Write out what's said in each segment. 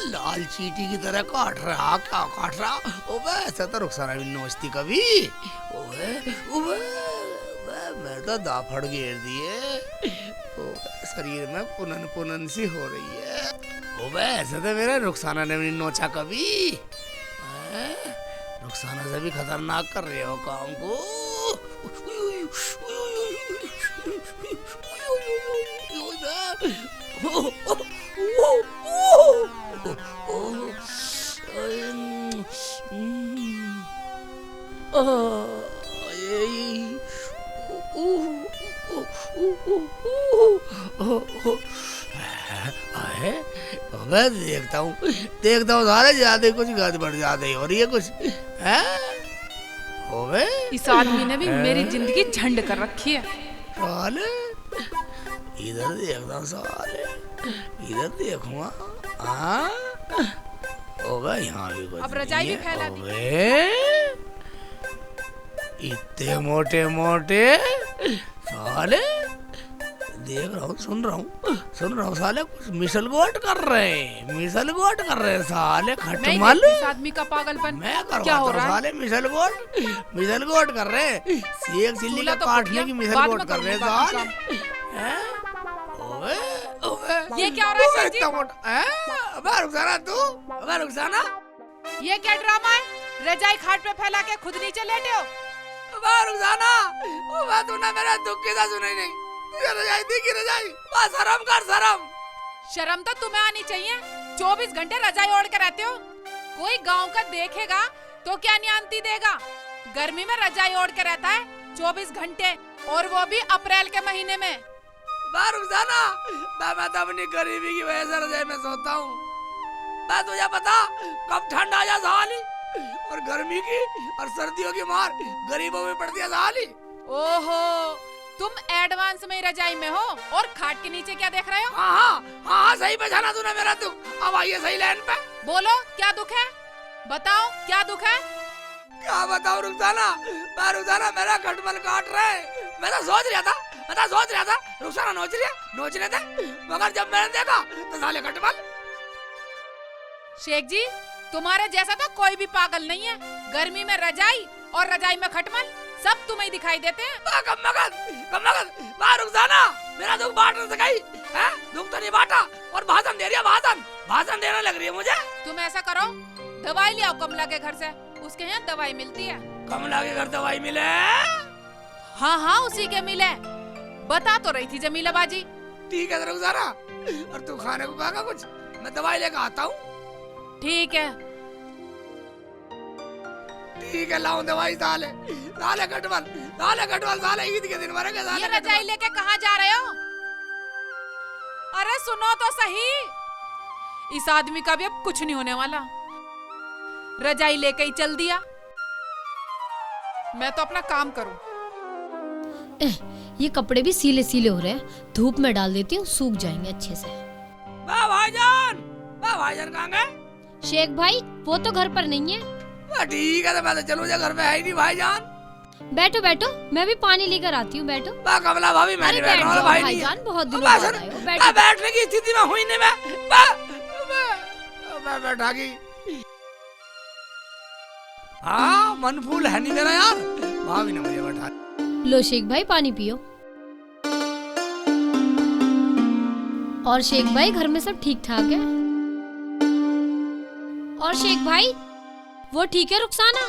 लाल चीटी की तरह काट रहा, क्या काट रहा? ओबे ऐसा तो रुखसाना भी नोचती कभी। ओबे ओबे मैं तो दाफड़ घेर दिए। शरीर में पुनन पुनन सी हो रही है। ओबे ऐसे तो मेरा रुखसाना ने भी नोचा कभी। रुखसाना से भी खतरनाक कर रहे हो काम को। मैं देखता हूँ सारे ज्यादा कुछ गद बढ़ जाते ही हो रही है कुछ है। ओबे इस आदमी ने भी मेरी जिंदगी झंड कर रखी है। साले इधर देखता हूँ, साले इधर देखूंगा। हाँ ओबे यहाँ भी कुछ अब रजाई भी फैला दी। ओबे इतने मोटे मोटे साले देख रहा हूँ, सुन रहा हूँ साले कुछ मिसल गोट कर रहे हैं साले खटमल। इस आदमी का पागलपन मैं क्या हो रहा है? साले मिसल गोट कर रहे हैं, सेक चिल्ली का काटने की मिसल गोट कर रहे हैं साले। ओए ओए ये क्या हो रहा है जी? अबे रुखसाना तू, अबे रुखसाना ये क्या ड्रामा है? रजाई खाट पे फैला के खुद नीचे लेटे हो। अबे रुखसाना ओए तूने मेरा दुख किसा सुनी नहीं? रजाई दी की रजाई, बस शर्म कर शर्म। शर्म तो तुम्हें आनी चाहिए, 24 घंटे रजाई ओढ़ के रहते हो। कोई गांव का देखेगा तो क्या न्यान्ती देगा? गर्मी में रजाई ओढ़ के रहता है 24 घंटे, और वो भी अप्रैल के महीने में। रुखसाना मैं तो अपनी गरीबी की वजह से रजाई में सोता हूँ। मैं तुझे पता कब ठंड आ जा साली, और गर्मी की और सर्दियों की मार गरीबों में पड़ती है साली। ओहो, तुम एडवांस में रजाई में हो और खाट के नीचे क्या देख रहे हो? हाँ सही पहचाना तूने मेरा दुख। अब आइए सही लाइन पे। बोलो क्या दुख है, बताओ क्या दुख है? क्या बताऊं रुखसाना मेरा खटमल काट रहे। मैं तो सोच रहा था रुखसाना नोचने दे, मगर जब मैंने देखा तो साले खटमल। शेख जी तुम्हारे जैसा तो कोई भी पागल नहीं है। गर्मी में रजाई और रजाई में खटमल, सब तुम्हें ही दिखाई देते हैं। कम मगन रुखसाना मेरा दुख बांट नहीं सकी है? दुख तो नहीं बांटा और भाषण दे रही है, भाषण देने लग रही है मुझे। तुम ऐसा करो, दवाई ले आओ कमला के घर से, उसके यहाँ दवाई मिलती है। कमला के घर दवाई मिले? हाँ उसी के मिले, बता तो रही थी जमीला बाजी। ठीक है रुखसाना, और तू खाने को खाएगा कुछ? मैं दवाई लेकर आता हूँ। ठीक है लाऊं दवाई। साले खटमल साले ईद के दिन मरेंगे साले। ये रजाई लेके कहाँ जा रहे हो? अरे सुनो तो सही, इस आदमी का भी अब कुछ नहीं होने वाला। रजाई लेके ही चल दिया। मैं तो अपना काम करूं। ये कपड़े भी सीले सीले हो रहे हैं, धूप में डाल देती हूँ, सूख जाएंगे अच्छे से। भाईजान कहाँ गए? शेख भाई वो तो घर पर नहीं है। ठीक है तो मैं तो चलूं, घर पे है ही नहीं भाईजान। बैठो मैं भी पानी लेकर आती हूँ। बैठो। कमला भाभी मैं नहीं बैठ रहा भाई। भाईजान बहुत दिनों बाद आए हो। बैठो। बैठने की स्थिति में हुई नहीं मैं बैठा की। हाँ मन फूल है नहीं मेरा यार, भाभी ने मुझे बैठा। लो शेख भाई पानी पियो। और शेख भाई घर में सब ठीक ठाक है? और शेख भाई वो ठीक है? रुखसाना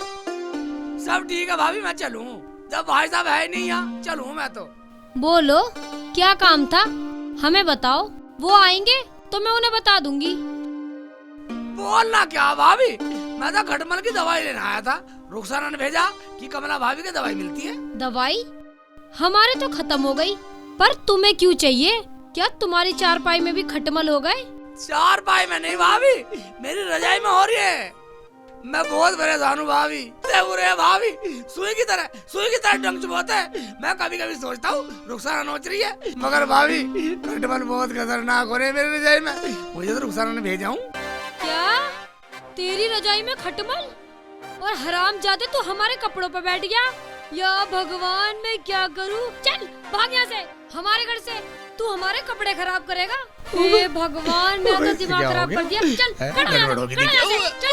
सब ठीक है भाभी, मैं चलूं? जब भाई साहब है नहीं यहाँ, चलूं मैं तो। बोलो क्या काम था, हमें बताओ, वो आएंगे तो मैं उन्हें बता दूंगी। बोलना क्या भाभी, मैं तो खटमल की दवाई लेने आया था। रुखसाना ने भेजा कि कमला भाभी की दवाई मिलती है। दवाई हमारे तो खत्म हो गई, पर तुम्हें क्यों चाहिए? क्या तुम्हारी चारपाई में भी खटमल हो गए? चारपाई में नहीं भाभी, मेरी रजाई में हो रही है। मैं बहुत परेशान हूँ भाभी, भाभी सुई की तरह डंक चुभोते हैं। मैं कभी कभी सोचता हूँ रुखसाना नोच रही है, मगर भाभी खटमल बहुत खतरनाक हो रहे हैं मेरी रजाई में। मुझे तो रुखसाना ने भेजा हूँ। क्या तेरी रजाई में खटमल? और हरामजादे तू हमारे कपड़ों पर बैठ गया। या भगवान मैं क्या करूँ? चल भाग यहाँ से, हमारे घर से। तू हमारे कपड़े खराब करेगा? हे भगवान, मेरा तो दिमाग खराब कर दिया। चल खड़ा हो जा, गड़बड़ खड़ा हो जा, चल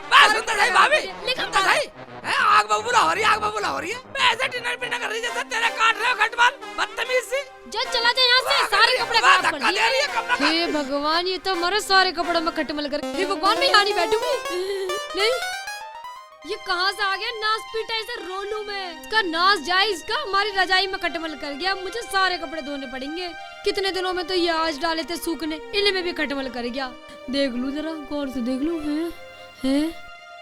मैं सुंदर है भाभी, लेकिन सुंदर है, आग बबूला हो रही है, आग बबूला हो रही है। मैं ऐसे डिनर पिनर कर रही जैसे तेरे काट रहे हो खटमल, बदतमीज सी। जा चला जा यहाँ से, सारे कपड़े खराब कर दिए। हे भगवान, ये तो हमारे सारे कपड़ों में खटमल कर। हे भगवान, मैं यहाँ नहीं बैठूंगी। नहीं, ये कहाँ से आ गया नास पीटा इसे रोलू में। इसका नास जाए, इसका हमारी रजाई में खटमल कर गया। मुझे सारे कपड़े धोने पड़ेंगे। कितने दिनों में तो ये आज डाले थे सूखने, इनमें भी खटमल कर गया। देख लूं जरा, गौर से देख लूं। हैं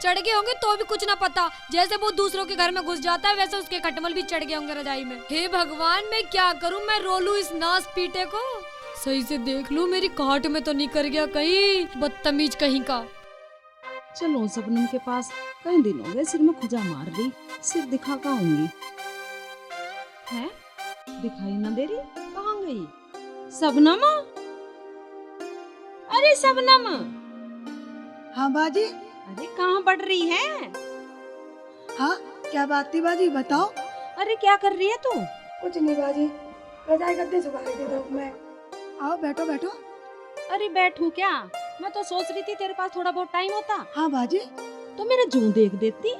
चढ़ गए होंगे तो भी कुछ ना पता। जैसे वो दूसरों के घर में घुस जाता है, वैसे उसके खटमल भी चढ़ गए होंगे रजाई में। हे भगवान, मैं क्या करूं? मैं रोलू इस नास पीटे को। सही से देख लूं, मेरी काट में तो नहीं कर गया कहीं, बदतमीज कहीं का। चलो सबनम के पास, कई दिन हो गए सिर में खुजा मार रही, सिर दिखा का आऊंगी। है दिखाई ना दे रही, कहाँ गई सबनम? अरे सबनम, हाँ बाजी। अरे कहाँ बढ़ रही है? हाँ क्या बात थी बाजी, बताओ। अरे क्या कर रही है तू? कुछ नहीं बाजी, रजाई गद्दे सुखा रही थी धूप में। आओ बैठो बैठो। अरे बैठूं क्या? मैं तो सोच रही थी तेरे पास थोड़ा बहुत टाइम होता हाँ बाजी। तो मेरे जूं देख देती।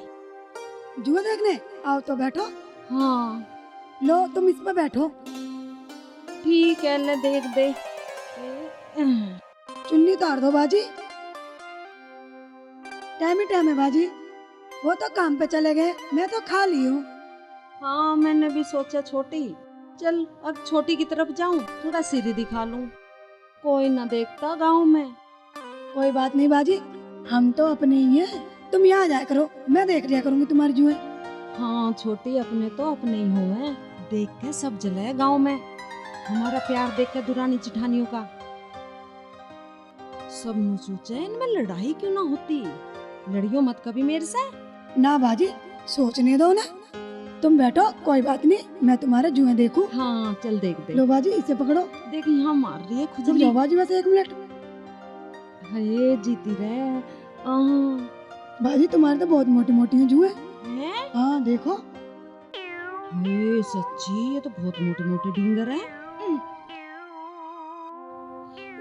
जुआ देखने? आओ तो बैठो। हाँ लो तुम इस पे बैठो। ठीक है, ले देख दे। चुन्नी उतार दो बाजी। टाइम ही टाइम है बाजी, वो तो काम पे चले गए, मैं तो खा ली हूँ। हाँ मैंने भी सोचा छोटी, चल अब छोटी की तरफ जाऊं, थोड़ा सिर ही दिखा लूं। कोई ना देखता गांव में। कोई बात नहीं बाजी, हम तो अपने ही हैं। तुम यहाँ जाया करो, मैं देख लिया करूंगी तुम्हारी जुए। हाँ छोटी, अपने तो अपने ही हुए, देख के सब जले गांव में। हमारा प्यार देख के दुरानी जिठानियों का सब नु सोचे इनमें लड़ाई क्यों ना होती। लड़ियो मत कभी मेरे से। ना बाजी, सोचने दो ना। तुम बैठो, कोई बात नहीं, मैं तुम्हारे जुए देखूं। हाँ चल देख दे। लो बाजी, इसे पकड़ो। देख यहाँ मार रही है तुम खुजली। जाओ बाजी, बस 1 मिनट। हाय जीती रहे। बाजी तुम्हारे तो बहुत मोटी मोटी हैं जुए। हैं? हाँ देखो। हाय सच्ची, ये तो बहुत मोटे मोटे डिंगर है।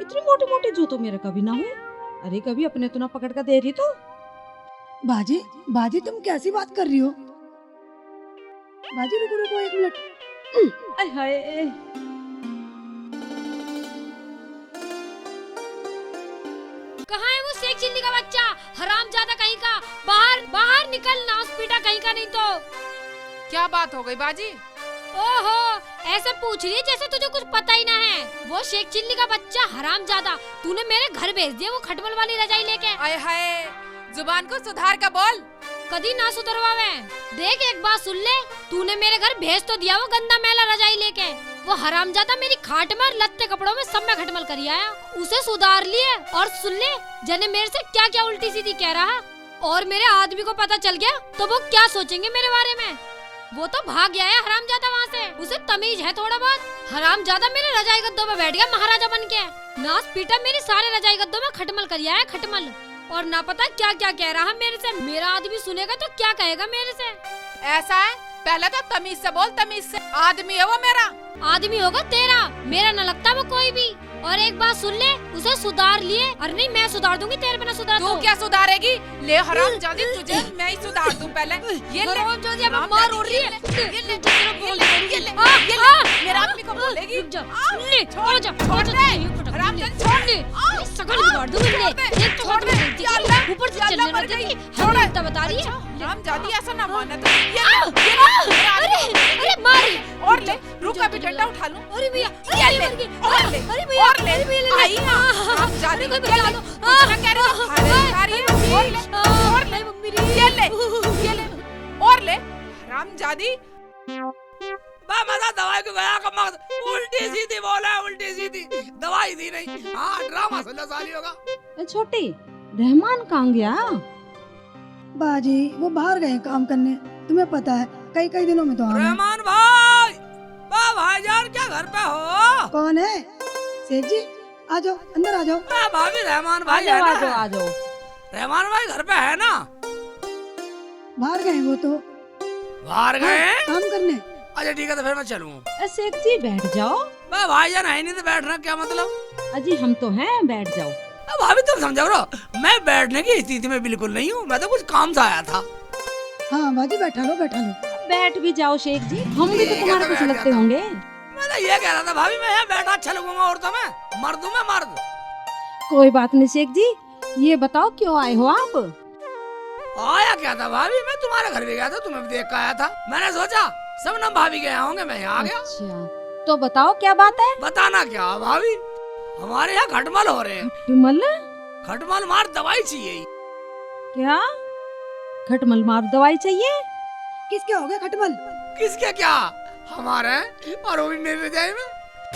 इतनी मोटी मोटी जो तो मेरे कभी ना हुई। अरे कभी अपने तो ना पकड़ कर दे रही तो। बाजी बाजी, तुम कैसी बात कर रही हो? बाजी रुको रुको 1 मिनट। आय हाय, कहाँ है वो शेख चिल्ली का बच्चा? हरामजादा कहीं का, बाहर बाहर निकल, नास पीटा कहीं का। नहीं तो क्या बात हो गई बाजी? ओहो, ऐसे पूछ रही है जैसे तुझे कुछ पता ही ना है। वो शेख चिल्ली का बच्चा हरामजादा, तूने मेरे घर भेज दिया वो खटमल वाली रजाई लेके। आय हाय, जुबान को सुधार का बोल। कदी ना सुधरवावे। देख एक बात सुन ले, तूने मेरे घर भेज तो दिया वो गंदा मैला रजाई लेके। वो हरामजादा मेरी खाट में और लत्ते कपड़ों में सब में खटमल करी आया। उसे सुधार लिए। और सुन ले, जने मेरे से क्या क्या उल्टी सीधी कह रहा, और मेरे आदमी को पता चल गया तो वो क्या सोचेंगे मेरे बारे में। वो तो भाग गया है हरामजादा वहाँ से, उसे तमीज है थोड़ा बहुत। हरामजादा मेरे रजाई गद्दों में बैठ गया महाराजा बन के। नास पीटा मेरी सारे रजाई गद्दों में खटमल कर आया, खटमल। और ना पता क्या क्या कह रहा मेरे से। मेरा आदमी सुनेगा तो क्या कहेगा मेरे से। ऐसा है, पहले तो तमीज से बोल, तमीज से। आदमी है वो मेरा। आदमी होगा तेरा, मेरा न लगता वो कोई भी। और एक बात सुन ले, उसे सुधार लिए। अरे नहीं, मैं सुधार दूंगी, तेरे बिना सुधार तू क्या सुधारेगी? ले हरामजादी, तुझे मैं ही सुधार दूं पहले। ये ले हरामजादी, अब मार उड़ रही है। ये ले मेरा आदमी को बोलेगी। रुक जा, ले, छोड़ जा, छोड़ दे। हरामजादी छोड़ दे। सकल बिगाड़ दूंगी ले। एक छोड़ दे। छोड़ दे, ऊपर से चलने लग गई। छोड़ दे। हम बता रही है। हरामजादी ऐसा ना माने तो। अरे मार। और ले, रुक अभी डंडा उठा लूं। अरे भैया, ये ले, और ले, अरे भैया, और ले। अरे भैया, आई ना, हरामजादी कोई ये बचा ले। लो। दूसरा कह रही है, खा रही है। और ले, और ले, ये ले, और ले, हरामजादी। मजा दवाई को गया कम उल्टी सीधी बोला, उल्टी सीधी दवाई दी नहीं। हाँ ड्रामा सुन साली होगा। छोटी, रहमान कहाँ गया? बाजी वो बाहर गए काम करने, तुम्हें पता है, कई कई दिनों में तो आना। रहमान भाई, भाईजान क्या घर पे हो? कौन है? शेख जी, आ जाओ, अंदर आ जाओ। भाभी रहमान भाई है आ जाओ ना? आ जाओ। रहमान भाई घर पे है ना? बाहर गए वो तो। बाहर गए? काम करने। अच्छा ठीक है, तो फिर मैं चलूँ। शेख जी बैठ जाओ। भाईजान है नहीं तो बैठना क्या मतलब? अजी हम तो हैं, बैठ जाओ। भाभी तुम समझो रहो, मैं बैठने की स्थिति में बिल्कुल नहीं हूँ, मैं तो कुछ काम से आया था। हाँ बाजी बैठा लो बैठा लो। बैठ भी जाओ शेख जी, हम भी तो तुम्हारे कुछ लगते होंगे। मैं तो ये कह रहा था भाभी, मैं यहाँ बैठा अच्छा लगूंगा औरतों में, मर्द हूँ मैं मर्द। कोई बात नहीं शेख जी, ये बताओ क्यों आए हो आप? आया क्या था भाभी, मैं तुम्हारे घर भी गया था, तुम्हें भी देख कर आया था। मैंने सोचा सब ना भाभी गए होंगे, मैं यहाँ आ गया। अच्छा तो बताओ क्या बात है? बताना क्या भाभी, हमारे यहाँ खटमल हो रहे हैं। खटमल? खटमल मार दवाई चाहिए। क्या खटमल मार दवाई चाहिए? किसके हो गए खटमल? किसके क्या, हमारे और वो भी मेरी रजाई में।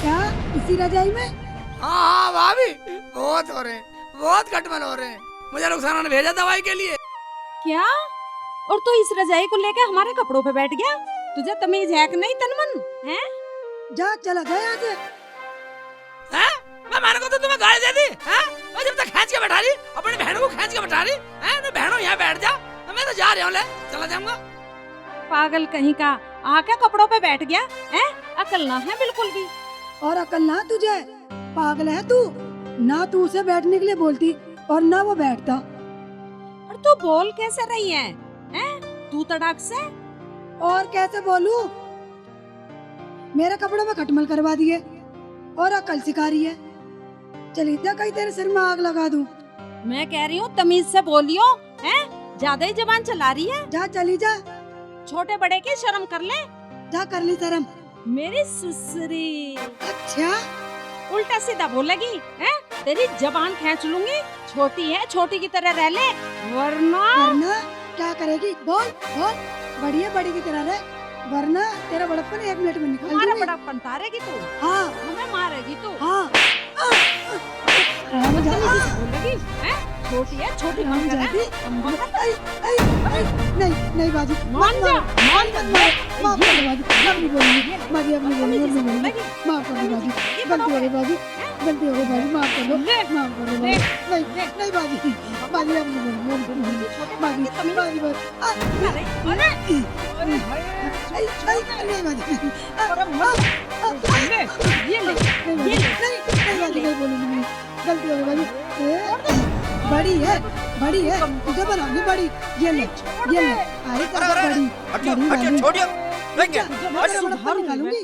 क्या इसी रजाई में? हाँ भाभी, बहुत हो रहे हैं, बहुत खटमल हो रहे हैं। मुझे रुखसाना ने भेजा दवाई के लिए। क्या? और तू इस रजाई को लेकर हमारे कपड़ों पे बैठ गया? तुझे तमीज है कि नहीं तनमन? हैं? जा चला जा यहाँ से। हैं? मैंने को तो तुम्हें गाली दे दी हैं? और जब तक खींच के बैठा रही, अपनी बहन को खींच के बैठा रही हैं? तो बहनों यहाँ बैठ जा, मैं तो जा रहा हूँ, ले चला जाऊंगा। पागल कहीं का, आके कपड़ों पे बैठ गया हैं? अकल ना है बिल्कुल भी। और अकल ना तुझे, पागल है तू। ना तू उसे बैठने के लिए बोलती और ना वो बैठता। और तू बोल कैसे रही है? हैं? तू तड़ाक से। और कैसे बोलूं? मेरे कपड़ों में खटमल करवा दिए और अकल सिखा रही है। चली जा कहीं तेरे सिर में आग लगा दूं। मैं कह रही हूँ तमीज से बोलियो, हैं? ज्यादा ही जबान चला रही है। जा चली जा, छोटे बड़े की शर्म कर ले। जा कर ली शर्म। मेरी सुसरी अच्छा उल्टा सीधा बोलेगी हैं? तेरी जबान खींच लूंगी। छोटी है, छोटी की तरह रह ले, वरना वरना क्या करेगी? बोल बोल, बढ़िया बड़ी की तरह रह, वरना तेरा बड़प्पन 1 मिनट में निकाल हमारा दूंगी। बड़प्पन तारेगी तू। हाँ हमें मारेगी तू। हाँ हम जल्दी से बोलेगी हैं? छोटी है, छोटी हम कम कर जाती। है। आई, आई, आई, नहीं नहीं बाजी, मान जा, मान जा। माफ कर दो बाजी, अब नहीं बोलूंगी बाजी, अब नहीं बोलूंगी, अब नहीं बोलूंगी। माफ कर दो बाजी, गलती हो गई बाजी, गलती हो गई बाजी, माफ कर दो, माफ कर दो बाजी। नहीं नहीं बाजी, बाजी अब नहीं बोलूंगी, अब नहीं बोलूंगी। बाजी बाजी बाजी, अरे अरे आई, आई, नहीं बाजी, ये ले, नहीं बाजी, नहीं बोलूंगी, गलती हो गई बाजी। बड़ी है तुझे बनाऊंगी बड़ी। ये ले अरे बड़ी बड़ी छोड़ियो, निकालूंगी।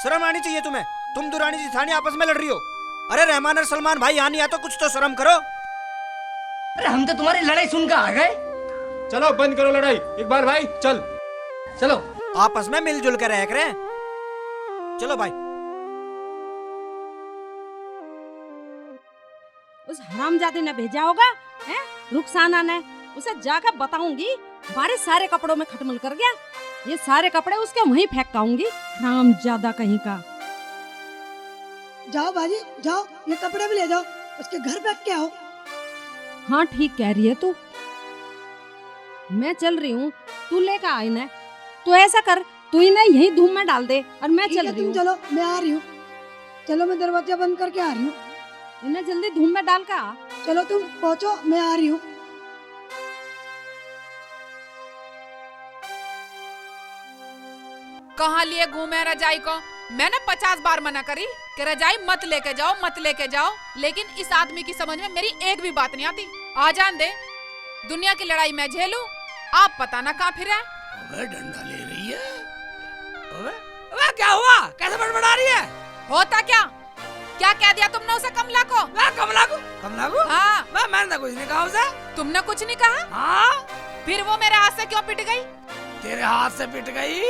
शर्म आनी चाहिए तुम्हें, तुम दुरानी जिठानी आपस में लड़ रही हो। अरे रहमान और सलमान भाई यहाँ नहीं आया तो कुछ तो शर्म करो। अरे हम तो तुम्हारी लड़ाई सुनकर आ गए। चलो बंद करो लड़ाई, इकबाल भाई चल। चलो आपस में मिलजुल कर रह करें। चलो भाई। उस हरामजादे ने भेजा होगा हैं? रुखसाना ने, उसे जाकर बताऊंगी हमारे सारे कपड़ों में खटमल कर गया। ये सारे कपड़े उसके वहीं फेंक आऊंगी, हरामजादा कहीं का। जाओ बाजी जाओ, ये कपड़े भी ले जाओ, उसके घर बैठ के आओ। हाँ ठीक कह रही है तू, मैं चल रही हूँ, तू लेकर आ इन्हें। तू ऐसा कर, तू इन्हें यहीं धूम में डाल दे और मैं ठीक चल है, रही तुम हूँ। चलो, मैं आ रही हूँ। चलो मैं दरवाजा बंद करके आ रही हूँ। इन्हें जल्दी धूम में डाल का। चलो तुम पहुँचो, मैं आ रही हूँ। कहाँ लिए घूमे रजाई को? मैंने 50 बार मना करी कि रजाई मत लेके जाओ, मत लेके जाओ, लेकिन इस आदमी की समझ में मेरी एक भी बात नहीं आती। आ जान दे, दुनिया की लड़ाई मैं झेलूं, आप पता ना कहाँ फिरे। अबे डंडा ले रही है। अबे क्या हुआ, कैसे बड़बड़ा रही है? होता क्या? क्या कह दिया तुमने उसे कमला को? कमला को? हाँ। मैंने तो कुछ नहीं कहा उसे। तुमने कुछ नहीं कहा? हाँ। फिर वो मेरे हाथ से क्यों पिट गई? तेरे हाथ से पिट गई?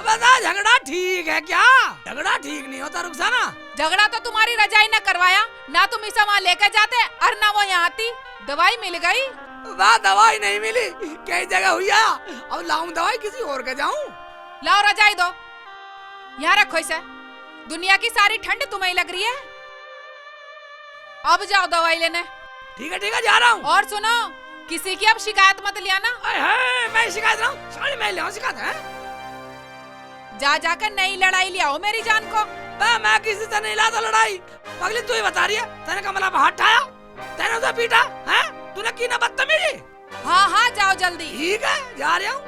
बता, झगड़ा ठीक है क्या? झगड़ा ठीक नहीं होता रुखसाना। झगड़ा तो तुम्हारी रजाई ने करवाया ना, तुम इसे वहाँ लेके जाते और ना वो यहाँ आती। दवाई मिल गई? वाह, दवाई नहीं मिली, कई जगह हुई है। अब लाऊं दवाई किसी और के जाऊं? लाओ रजाई दो, यहाँ रखो इसे। दुनिया की सारी ठंड तुम्हें लग रही है, अब जाओ दवाई लेने। ठीक है जा रहा हूँ। और सुनो, किसी की अब शिकायत मत लिया ना। मैं शिकायत लाऊं? साड़ी मैं ले आऊं शिकायत है? जा जाकर नई लड़ाई ले आओ मेरी जान को। मैं किसी से नहीं लाता लड़ाई। पगली तू ही बता रही है, तूने कमला पे हाथ उठाया, तूने उसे पीटा है, तूने की ना बदतमीजी। हाँ जाओ जल्दी। ठीक है जा रहा हूँ।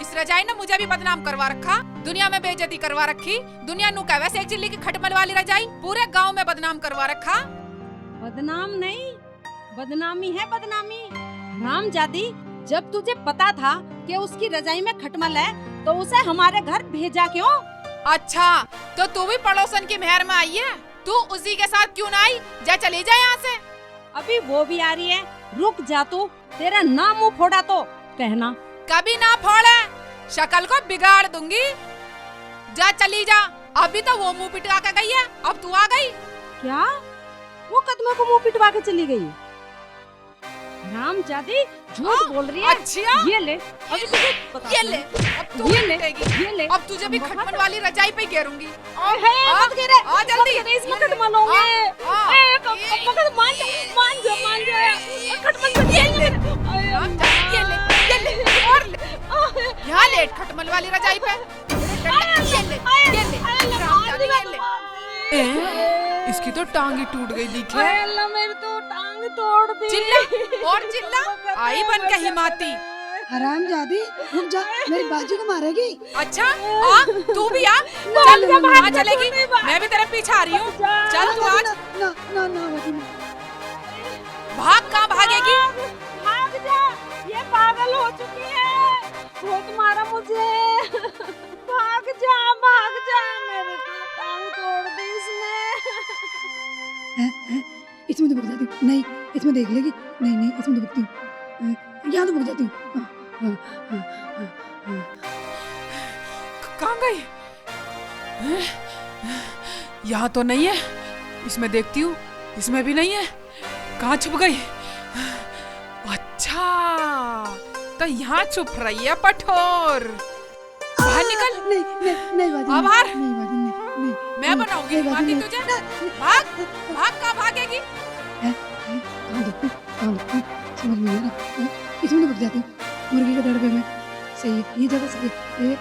इस रजाई ने मुझे भी बदनाम करवा रखा, दुनिया में बेइज्जती करवा रखी। दुनिया नु कहवे शेख चिल्ली की खटमल वाली रजाई पूरे गांव में बदनाम करवा रखा। बदनाम नहीं, बदनामी है बदनामी। रामजादी, जब तुझे पता था कि उसकी रजाई में खटमल है तो उसे हमारे घर भेजा क्यों? अच्छा, तो तू भी पड़ोसन की मेहर में आई है, तू उसी के साथ क्यों ना आई? जा चली जा यहाँ से। अभी वो भी आ रही है, रुक जा तू, तेरा नाम मुंह फोड़ा तो कहना। कभी ना फोड़े, शक्ल को बिगाड़ दूंगी। जा चली जा, अभी तो वो मुंह पिटवा के गई है, अब तू आ गई। क्या वो कदमों को मुंह पिटवा के चली गई? रामजादी झूठ बोल रही है। अच्छा, ये ले, अभी तुझे बताती ये ले, हूँ। अब तू ये ले, पिटेगी। ये ले। अब तुझे भी खटमल वाली रजाई पे घेरूंगी। मत गिरे, आ जल्दी, इसमें खटमल होंगे। मान जा, खटमल तो ये ले, और ले। यहाँ लेट खटमल वाली रजाई पे। ये ले, रामजादी ये ले। इसकी तो टांग ही टूट गई दिखे। अल्लाह मेरी तो टांग तोड़ दी। चिल्ला और चिल्ला, आई बन के हिमाती। हरामजादी, रुक जा, मेरी बाजी को मारेगी। अच्छा, आ तू भी आ, चल कहाँ चलेगी? मैं भी तेरे पीछे आ रही हूँ। चल तू आज ना ना ना बाजी ना। भाग, कहाँ भागेगी? भाग जा, ये पागल हो चुकी है, बहुत मारा मुझे। भाग जा, मेरे तो टांग तोड़ दी इसने। इसमें तो भग जाती हूँ। नहीं, इसमें देख लेगी। नहीं, इसमें तो भगती हूँ। यहाँ तो भग जाती हूँ। कहाँ गई? यहाँ तो नहीं है, इसमें देखती हूँ, इसमें भी नहीं है। कहाँ छुप गई? अच्छा, तो यहाँ छुप रही है पठोर। बाहर निकल। नहीं बाजी, अब बाहर। नहीं बाजी, नहीं। मैं बनाऊंगी हिमाती तुझे। भाग, कहाँ भागेगी? कहाँ देखूं? समझ में नहीं आ रहा। इसमें तो भग जाती हूँ, मुर्गी के दड़बे में। सही है, ये जगह सही है।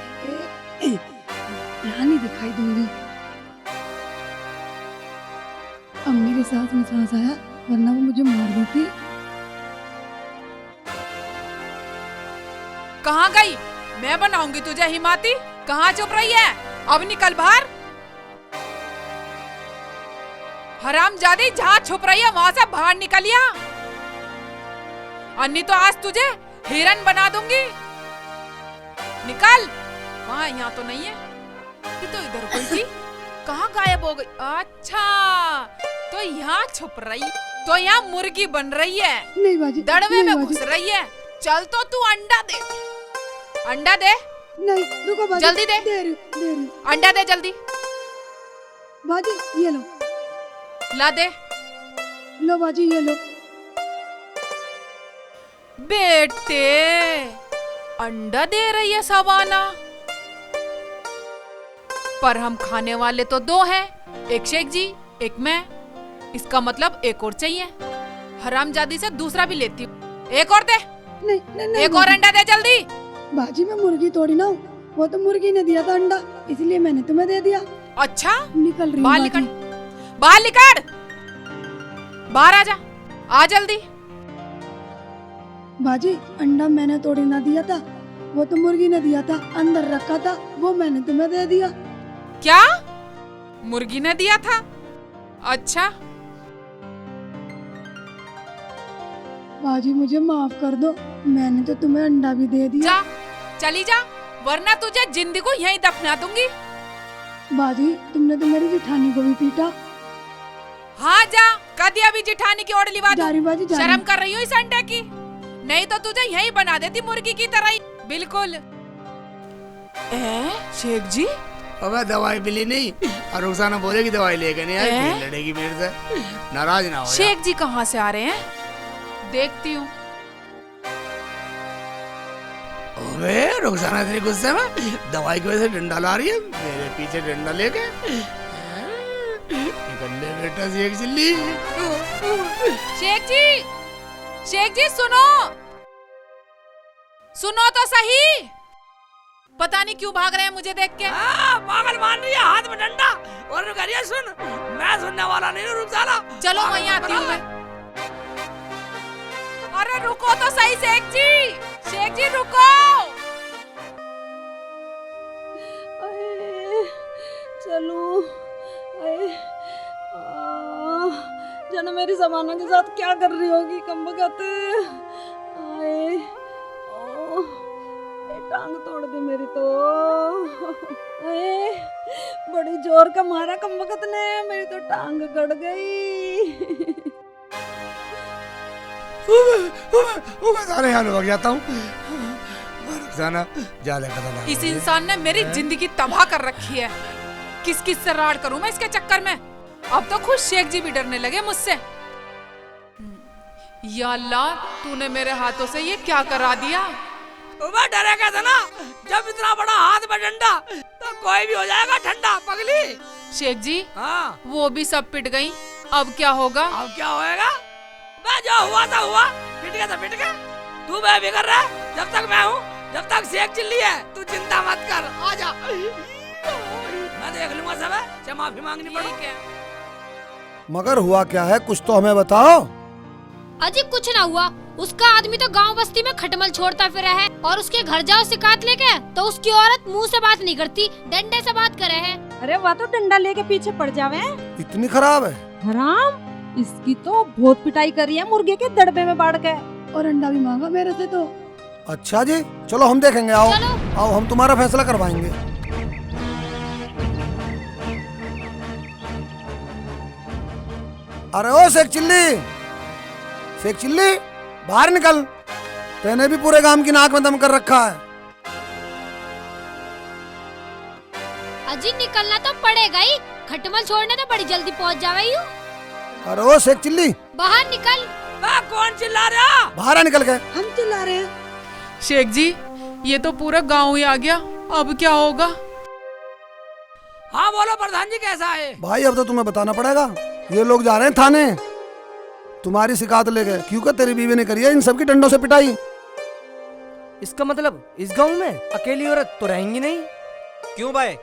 यहाँ नहीं दिखाई दूंगी। अब मेरे सांस में सांस आया, वरना वो मुझे मार देती। कहाँ गई? मैं बनाऊंगी तुझे हिमाती। कहाँ छुप रही है? अब निकल बाहर। हरामजादी, जहाँ छुप रही है वहाँ से बाहर निकलिया, अन्नी तो आज तुझे हिरन बना दूंगी। निकल। वहाँ, यहाँ तो नहीं है, ये तो इधर कोई थी, कहाँ गायब हो गई? अच्छा, तो यहाँ छुप रही, तो यहाँ मुर्गी बन रही है, नहीं बाजी, दड़वे नहीं में बाजी। घुस रही है। चल तो तू अंडा दे, अंडा दे, नहीं, रुको बाजी, जल्दी दे। दे रही हूँ। अंडा दे जल्दी। बाजी, ये लो ला दे। बाजी, ये लो। बेटे, अंडा दे रही है सवाना, पर हम खाने वाले तो दो हैं, एक शेख जी, एक मैं। इसका मतलब एक और चाहिए। हरामजादी से दूसरा भी लेती हूँ। एक और दे। नहीं, एक और अंडा दे जल्दी। बाजी, मैं मुर्गी तोड़ी ना हूँ, वो तो मुर्गी ने दिया था अंडा, इसलिए मैंने तुम्हें दे दिया। अच्छा, निकल रही बाहर हूँ निकल, बाजी। बाहर निकल, बाहर आ जा, आ जल्दी। बाजी, अंडा मैंने तोड़ी ना दिया था, वो तो मुर्गी ने दिया था, अंदर रखा था, वो मैंने तुम्हें दे दिया। क्या? मुर्गी ने दिया था? अच्छा, बाजी, मुझे माफ कर दो, मैंने तो तुम्हें अंडा भी दे दिया। जा, चली जा, वरना तुझे जिंदगी को यहीं दफना दूंगी। बाजी, तुमने तो मेरी जेठानी को भी पीटा। हाँ जा, कदी अभी जेठानी की ओढ़ लिवा दूं। जा रही बाजी, जा रही। शर्म कर रही हूँ इस अंडे की, नहीं तो तुझे यहीं बना देती मुर्गी की तरह ही, बिल्कुल। शेख जी, अबे दवाई मिली नहीं, और रुखसाना बोलेगी दवाई लेके नहीं आई, फिर लड़ेगी मेरे से। नाराज ना हो जा। शेख जी कहाँ से आ रहे हैं? देखती हूँ। अबे रुखसाना इतनी गुस्से में दवाई की वजह से डंडा ला रही है, मेरे पीछे डंडा लेके। निकल ले बेटा शेख चिल्ली। शेख जी सुनो, सुनो तो सही। पता नहीं क्यों भाग रहे हैं मुझे देख के। पागल मान रही है, हाथ में डंडा और कह रही है सुन, मैं सुनने वाला नहीं हूँ रुखसाना। चलो वहीं आती हूँ मैं। अरे रुको तो सही शेख जी रुको। चलूं? जाने मेरी जमाना के साथ क्या कर रही होगी कमबख्त। आए ओ, टांग तोड़ दी मेरी तो। आए बड़ी जोर का मारा कमबख्त ने, मेरी तो टांग गड़ गई। सारे हाल हो जाता हूँ। रुखसाना जाले का दला। इस इंसान ने मेरी जिंदगी तबाह कर रखी है। किस किस से राड़ करूं मैं इसके चक्कर में। अब तो खुद शेख जी भी डरने लगे मुझसे। या अल्लाह, तूने मेरे हाथों से ये क्या करा दिया। मैं डरेगा था ना, जब इतना बड़ा हाथ में डंडा तो कोई भी हो जाएगा ठंडा पगली। शेख जी, हाँ वो भी सब पिट गई, अब क्या होगा। अब क्या होएगा? मैं जो हुआ था हुआ, पिट गया था पिट गया। तू मैं भी कर रहा है, जब तक मैं हूँ, जब तक शेख चिल्ली है, तू चिंता मत कर, आजा। मैं देख लूंगा सब है, चाहे माफी मांगनी पड़े। मगर हुआ क्या है, कुछ तो हमें बताओ। अजी कुछ ना हुआ, उसका आदमी तो गांव बस्ती में खटमल छोड़ता फिरा है, और उसके घर जाओ शिकायत लेके तो उसकी औरत मुंह से बात नहीं करती, डंडे से बात करे है। अरे वह तो डंडा लेके पीछे पड़ जावे। इतनी खराब है? हराम, इसकी तो बहुत पिटाई करी है मुर्गे के दड़बे में बाढ़ के, और अंडा भी मांगा मेरे से तो। अच्छा जी, चलो हम देखेंगे। आओ आओ, हम तुम्हारा फैसला करवाएंगे। अरे ओ शेख चिल्ली, शेख चिल्ली बाहर निकल। तेने भी पूरे गांव की नाक में दम कर रखा है। अजी निकलना तो पड़ेगा ही, खटमल छोड़ने तो बड़ी जल्दी पहुंच जावे यूं। अरे ओ शेख चिल्ली, बाहर निकल। कौन चिल्ला रहा? बाहर निकल गए। हम चिल्ला रहे हैं। शेख जी, ये तो पूरा गांव ही आ गया, अब क्या होगा। हाँ बोलो प्रधान जी, कैसा है? भाई अब तो तुम्हें बताना पड़ेगा। ये लोग जा रहे हैं थाने तुम्हारी शिकायत लेके, क्योंकि तेरी बीवी ने करी है इन सबकी डंडों से पिटाई। इसका मतलब इस गांव में अकेली औरत तो रहेंगी नहीं। क्यों भाई,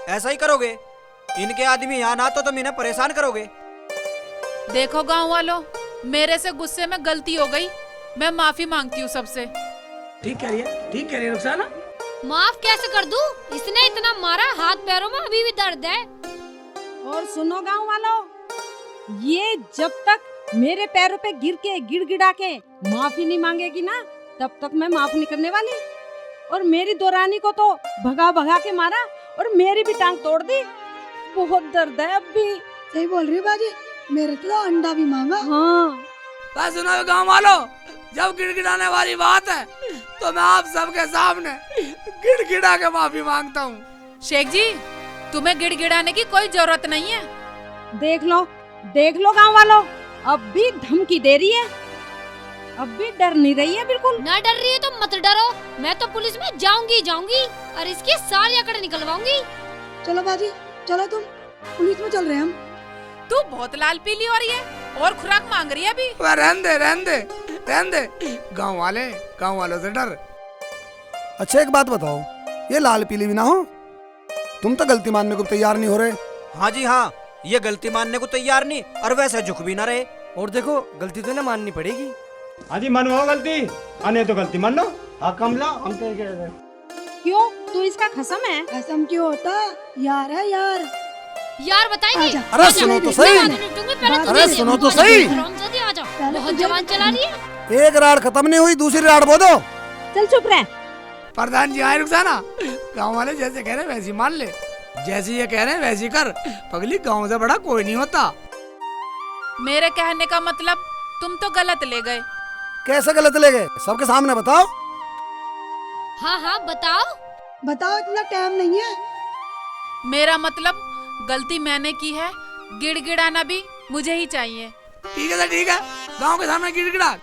ऐसा ही करोगे? इनके आदमी यहाँ ना तो तुम इन्हें परेशान करोगे। देखो गांव वालों, मेरे से गुस्से में गलती हो गई, मैं माफी मांगती हूँ सबसे। ठीक कह रही है रुखसाना। माफ कैसे कर दूं? इसने इतना मारा, हाथ पैरों में अभी भी दर्द है। और सुनो गांव वालों, ये जब तक मेरे पैरों पे गिर के गिड़गिड़ा के माफी नहीं मांगेगी ना, तब तक मैं माफ नहीं करने वाली। और मेरी दोरानी को तो भगा भगा के मारा और मेरी भी टांग तोड़ दी, बहुत दर्द है अब भी। सही बोल रही है बाजी, मेरे तो अंडा भी मांगा। हाँ सुनो गाँव वालों, जब गिड़गिड़ाने वाली बात है तो मैं आप सबके सामने गिड़गिड़ा के माफी मांगता हूँ। शेख जी, तुम्हें गिड़गिड़ाने की कोई जरूरत नहीं है। देख लो गांव वालों, अब भी धमकी दे रही है, अब भी डर नहीं रही है बिल्कुल। ना डर रही है तो मत डरो, मैं तो पुलिस में जाऊंगी और इसकी सारी अकड़ निकलवाऊंगी। चलो बाजी, चलो तुम, पुलिस में चल रहे हैं हम। तू बहुत लाल पीली हो रही है और खुराक मांग रही है अभी। रहने दे, गाँव वालों से डर। अच्छा एक बात बताओ, ये लाल पीली भी ना हो, तुम तो गलती मानने को तैयार नहीं हो रहे। हाँ जी हाँ, ये गलती मानने को तैयार नहीं, और वैसे झुक भी ना रहे। और देखो, गलती तो ना माननी पड़ेगी। हाँ जी, मनवाओ गलती, अने तो गलती मान लो। हाँ कमला, हम तो क्यों, तू इसका खसम है? खसम क्यों होता, यार है यार। यार बताएंगे। अरे सुनो तो सही, अरे सुनो तो सही। बहुत जवान चला रही है। एक राड खत्म नहीं हुई, दूसरी राड बो दो। चल चुप रह। प्रधान जी आए रुखसाना, गाँव वाले जैसे कह रहे हैं वैसी मान ले, जैसे ये कह रहे हैं वैसी कर। पगली, गाँव से बड़ा कोई नहीं होता। मेरे कहने का मतलब तुम तो गलत ले गए। कैसे गलत ले गए, सबके सामने बताओ। हाँ बताओ। बताओ, इतना टाइम नहीं है। मेरा मतलब गलती मैंने की है, गिड़गिड़ाना भी मुझे ही चाहिए। ठीक है, गाँव के सामने गिड़गिड़ा